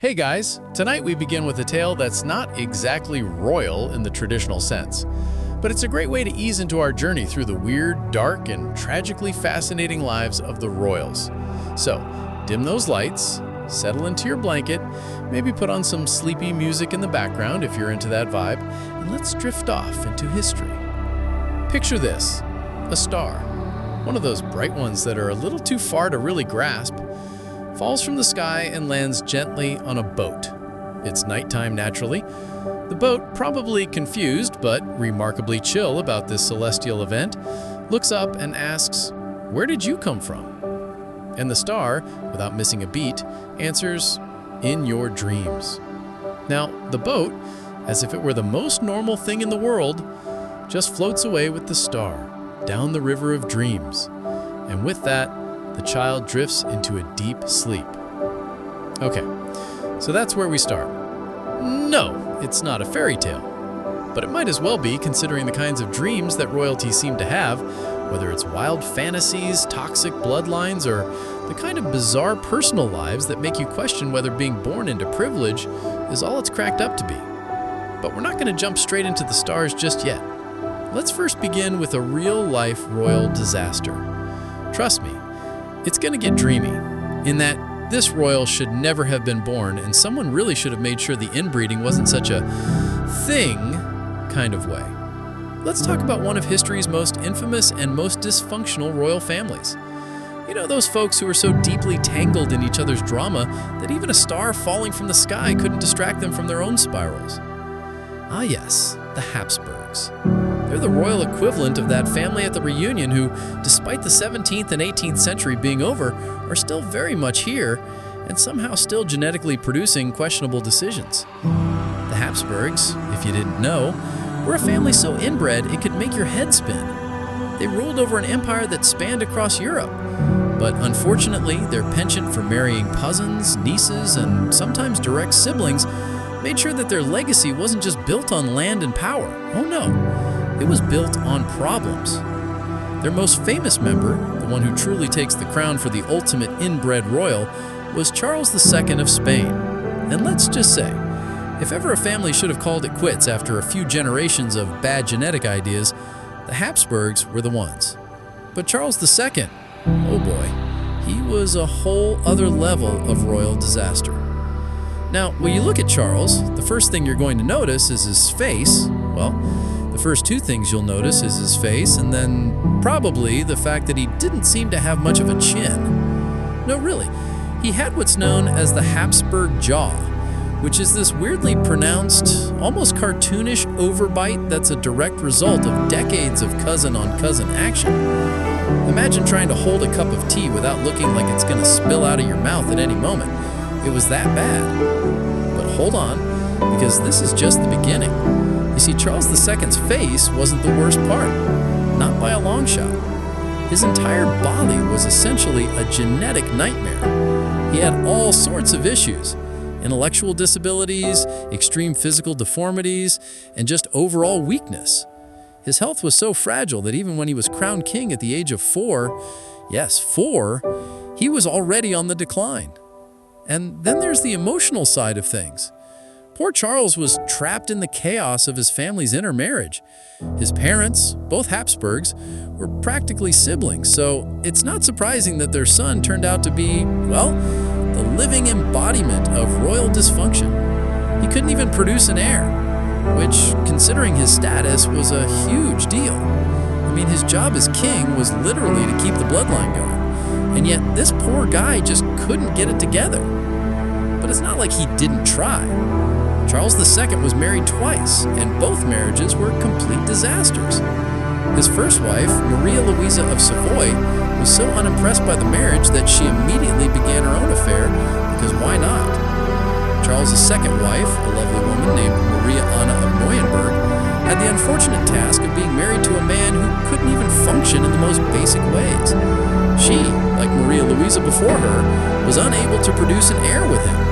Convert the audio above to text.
Hey guys, tonight we begin with a tale that's not exactly royal in the traditional sense, but it's a great way to ease into our journey through the weird, dark, and tragically fascinating lives of the royals. So, dim those lights, settle into your blanket, maybe put on some sleepy music in the background if you're into that vibe, and let's drift off into history. Picture this, a star, one of those bright ones that are a little too far to really grasp, falls from the sky and lands gently on a boat. It's nighttime naturally. The boat, probably confused but remarkably chill about this celestial event, looks up and asks, "Where did you come from?" And the star, without missing a beat, answers, "In your dreams." Now, the boat, as if it were the most normal thing in the world, just floats away with the star down the river of dreams. And with that, the child drifts into a deep sleep. Okay, so that's where we start. No, it's not a fairy tale, but it might as well be considering the kinds of dreams that royalty seem to have, whether it's wild fantasies, toxic bloodlines, or the kind of bizarre personal lives that make you question whether being born into privilege is all it's cracked up to be. But we're not going to jump straight into the stars just yet. Let's first begin with a real-life royal disaster. Trust me, it's going to get dreamy, in that this royal should never have been born, and someone really should have made sure the inbreeding wasn't such a thing kind of way. Let's talk about one of history's most infamous and most dysfunctional royal families. You know, those folks who are so deeply tangled in each other's drama that even a star falling from the sky couldn't distract them from their own spirals. Ah yes, the Habsburgs. They're the royal equivalent of that family at the reunion who, despite the 17th and 18th century being over, are still very much here and somehow still genetically producing questionable decisions. The Habsburgs, if you didn't know, were a family so inbred it could make your head spin. They ruled over an empire that spanned across Europe, but unfortunately their penchant for marrying cousins, nieces, and sometimes direct siblings made sure that their legacy wasn't just built on land and power. Oh no. It was built on problems. Their most famous member, the one who truly takes the crown for the ultimate inbred royal, was Charles II of Spain. And let's just say, if ever a family should have called it quits after a few generations of bad genetic ideas, the Habsburgs were the ones. But Charles II, oh boy, he was a whole other level of royal disaster. Now, when you look at Charles, the first thing you're going to notice is his face. Well, the first two things you'll notice is his face, and then probably the fact that he didn't seem to have much of a chin. No, really. He had what's known as the Habsburg jaw, which is this weirdly pronounced, almost cartoonish overbite that's a direct result of decades of cousin-on-cousin action. Imagine trying to hold a cup of tea without looking like it's going to spill out of your mouth at any moment. It was that bad. But hold on, because this is just the beginning. You see, Charles II's face wasn't the worst part, not by a long shot. His entire body was essentially a genetic nightmare. He had all sorts of issues: intellectual disabilities, extreme physical deformities, and just overall weakness. His health was so fragile that even when he was crowned king at the age of 4, yes, 4, he was already on the decline. And then there's the emotional side of things. Poor Charles was trapped in the chaos of his family's intermarriage. His parents, both Habsburgs, were practically siblings, so it's not surprising that their son turned out to be, well, the living embodiment of royal dysfunction. He couldn't even produce an heir, which, considering his status, was a huge deal. I mean, his job as king was literally to keep the bloodline going, and yet this poor guy just couldn't get it together. But it's not like he didn't try. Charles II was married twice, and both marriages were complete disasters. His first wife, Maria Louisa of Savoy, was so unimpressed by the marriage that she immediately began her own affair, because why not? Charles' second wife, a lovely woman named Maria Anna of Neuenberg, had the unfortunate task of being married to a man who couldn't even function in the most basic ways. She, like Maria Louisa before her, was unable to produce an heir with him.